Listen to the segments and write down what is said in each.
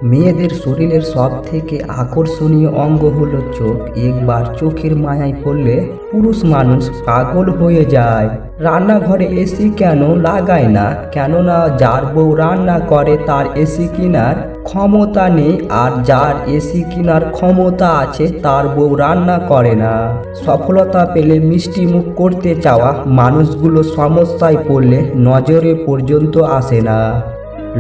মেয়েদের শরীরের সব থেকে আকর্ষণীয় অঙ্গ হলো চোখ। একবার চোখের মায়ায় পড়লে পুরুষ মানুষ পাগল হয়ে যায়। রান্নাঘরে এসি কেন লাগায় না? কেননা যার বউ রান্না করে তার এসি কেনার ক্ষমতা নেই, আর যার এসি কেনার ক্ষমতা আছে তার বউ রান্না করে না। সফলতা পেলে মিষ্টি মুখ করতে চাওয়া মানুষগুলো সমস্যায় পড়লে নজরে পর্যন্ত আসে না।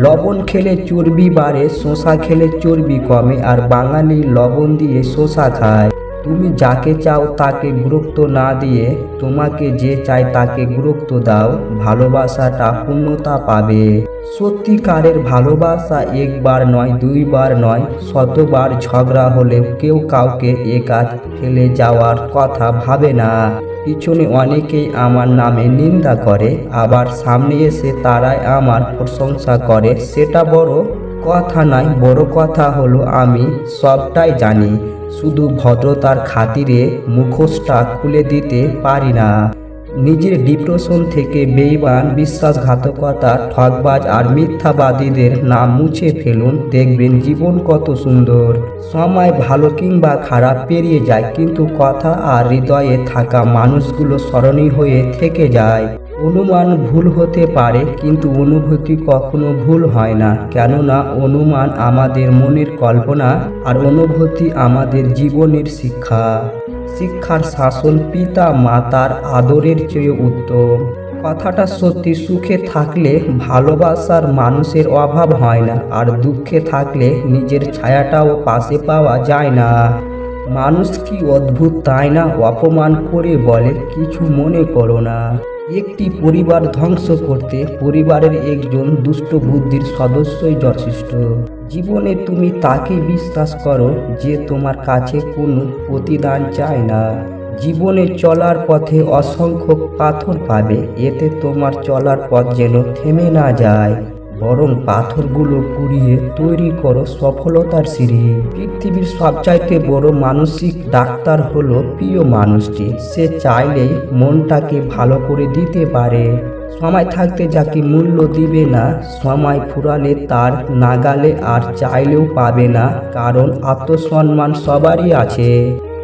লবণ খেলে চর্বি বাড়ে, শসা খেলে চর্বি কমে, আর বাঙালি লবণ দিয়ে শসা খায়। তুমি যাকে চাও তাকে গুরুত্ব না দিয়ে তোমাকে যে চায় তাকে গুরুত্ব দাও, ভালোবাসাটা পূর্ণতা পাবে। সত্যিকারের ভালোবাসা একবার নয়, দুইবার নয়, শতবার ঝগড়া হলেও কেউ কাউকে একা ফেলে যাওয়ার কথা ভাবে না। পিছনে অনেকেই আমার নামে নিন্দা করে, আবার সামনে এসে তারাই আমার প্রশংসা করে। সেটা বড় কথা নয়, বড় কথা হলো আমি সবটাই জানি, শুধু ভদ্রতার খাতিরে মুখোশটা খুলে দিতে পারি না। নিজের ডিপ্রেশন থেকে বেঈমান, বিশ্বাসঘাতকতা, ঠকবাজ আর মিথ্যাবাদীদের নাম মুছে ফেলুন, দেখবেন জীবন কত সুন্দর। সময় ভালো কিংবা খারাপ পেরিয়ে যায়, কিন্তু কথা আর হৃদয়ে থাকা মানুষগুলো স্মরণীয় হয়ে থেকে যায়। অনুমান ভুল হতে পারে, কিন্তু অনুভূতি কখনো ভুল হয় না, কেননা অনুমান আমাদের মনের কল্পনা আর অনুভূতি আমাদের জীবনের শিক্ষা। শিক্ষার শাসন পিতা মাতার আদরের চেয়ে উত্তম। কথাটা সত্যি, সুখে থাকলে ভালোবাসার মানুষের অভাব হয় না, আর দুঃখে থাকলে নিজের ছায়াটাও পাশে পাওয়া যায় না। মানুষ কি অদ্ভুত তাই না? অপমান করে বলে কিছু মনে করো না। একটি পরিবার ধ্বংস করতে পরিবারের একজন দুষ্ট বুদ্ধির সদস্যই যথেষ্ট। জীবনে তুমি তাকে বিশ্বাস করো যে তোমার কাছে কোনো প্রতিদান চায় না। জীবনে চলার পথে অসংখ্য পাথর পাবে, এতে তোমার চলার পথ যেন থেমে না যায়, বরং পাথরগুলো কুড়িয়ে তৈরি করো সফলতার সিঁড়ি। পৃথিবীর সবচাইতে বড় মানসিক ডাক্তার হলো প্রিয় মানুষটি। সে চাইলেই মনটাকে ভালো করে দিতে পারে। সময় থাকতে যাকে মূল্য দিবে না, সময় ফুরালে তার নাগালে আর চাইলেও পাবে না, কারণ আত্মসম্মান সবারই আছে।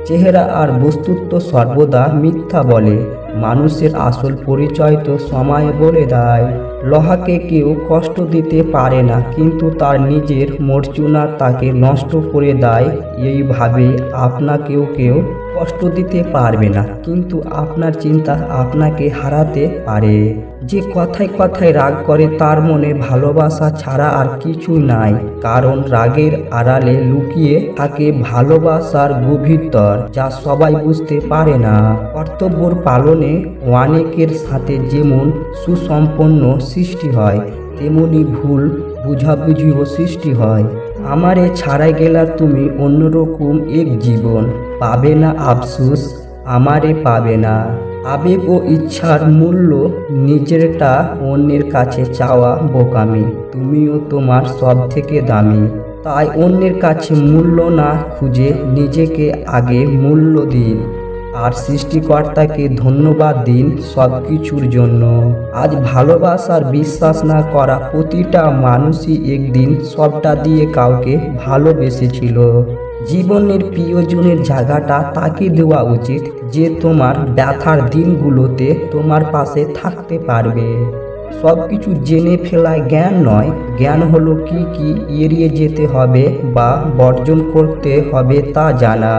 চেহারা আর বস্তুত্ব সর্বদা মিথ্যা বলে, মানুষের আসল পরিচয় তো সময় বলে দেয়। লোহাকে কেউ কষ্ট দিতে পারে না, কিন্তু তার নিজের মর্যাদা তাকে নষ্ট করে দেয়। এইভাবে আপনাকেও কেউ কষ্ট দিতে পারবে না, কিন্তু আপনার চিন্তা আপনাকে হারাতে পারে। যে কথায় কথায় রাগ করে তার মনে ভালোবাসা ছাড়া আর কিছু নাই, কারণ রাগের আড়ালে লুকিয়ে থাকে ভালোবাসার গভীরতর, যা সবাই বুঝতে পারে না। কর্তব্যর পালনে অনেকের সাথে যেমন সুসম্পন্ন সৃষ্টি হয়, তেমনি ভুল বুঝাবুঝিও সৃষ্টি হয়। আমারে ছাড়াই গেলা তুমি অন্যরকম এক জীবন, পাবে না আফসোস, আমারে পাবে না। আবেগ ও ইচ্ছার মূল্য নিজেরটা অন্যের কাছে চাওয়া বোকামি, তুমিও তোমার সব থেকে দামি। তাই অন্যের কাছে মূল্য না খুঁজে নিজেকে আগে মূল্য দিন, আর সৃষ্টিকর্তাকে ধন্যবাদ দিন সব কিছুর জন্য। আজ ভালোবাসার বিশ্বাস না করা প্রতিটা মানুষই একদিন সবটা দিয়ে কাউকে ভালোবেসেছিল। জীবনের প্রিয়জনের জায়গাটা তাকে দেওয়া উচিত, যে তোমার ব্যথার দিনগুলোতে তোমার পাশে থাকতে পারবে। সব কিছু জেনে ফেলায় জ্ঞান নয়, জ্ঞান হলো কি কি এড়িয়ে যেতে হবে বা বর্জন করতে হবে তা জানা।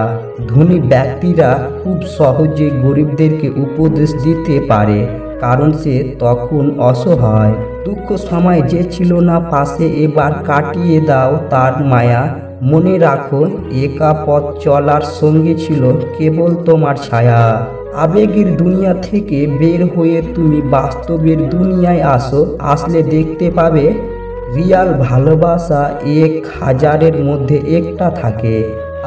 ধনী ব্যক্তিরা খুব সহজে গরিবদেরকে উপদেশ দিতে পারে, কারণ সে তখন অসহায়। দুঃখ সময় যে ছিল না পাশে, এবার কাটিয়ে দাও তার মায়া। মনে রাখো, একা পথ চলার সঙ্গে ছিল কেবল তোমার ছায়া। আবেগের দুনিয়া থেকে বের হয়ে তুমি বাস্তবের দুনিয়ায় আসো, আসলে দেখতে পাবে রিয়াল ভালোবাসা 1000-এর মধ্যে একটা থাকে।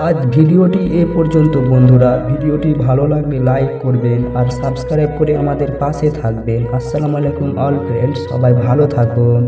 আজ ভিডিওটি এ পর্যন্ত বন্ধুরা। ভিডিওটি ভালো লাগলে লাইক করবেন আর সাবস্ক্রাইব করে আমাদের পাশে থাকবেন। আসসালামু আলাইকুম অল ফ্রেন্ডস, সবাই ভালো থাকুন।